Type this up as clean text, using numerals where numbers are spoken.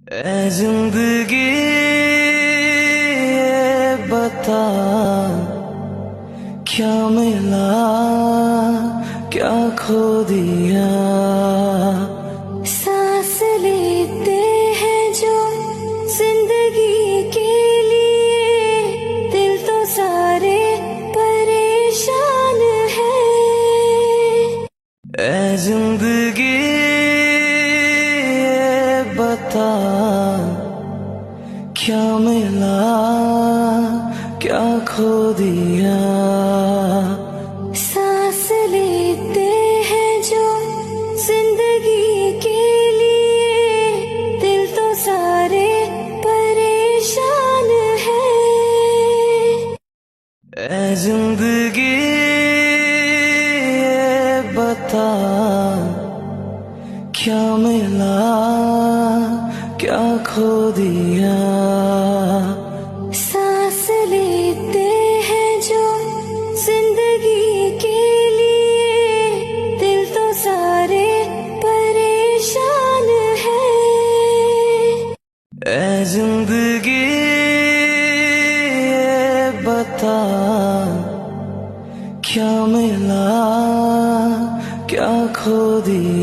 ऐ जिंदगी ये बता, क्या मिला क्या खो दिया। सांस लेते हैं जो जिंदगी के लिए, दिल तो सारे परेशान है। ऐ जिंदगी ये बता, क्या मिला क्या खो दिया। सांस लेते हैं जो जिंदगी के लिए, दिल तो सारे परेशान है। ऐ जिंदगी ये बता, क्या मिला क्या खो दिया। सांस लेते हैं जो जिंदगी के लिए, दिल तो सारे परेशान है। ऐ जिंदगी ये बता, क्या मिला क्या खो दिया।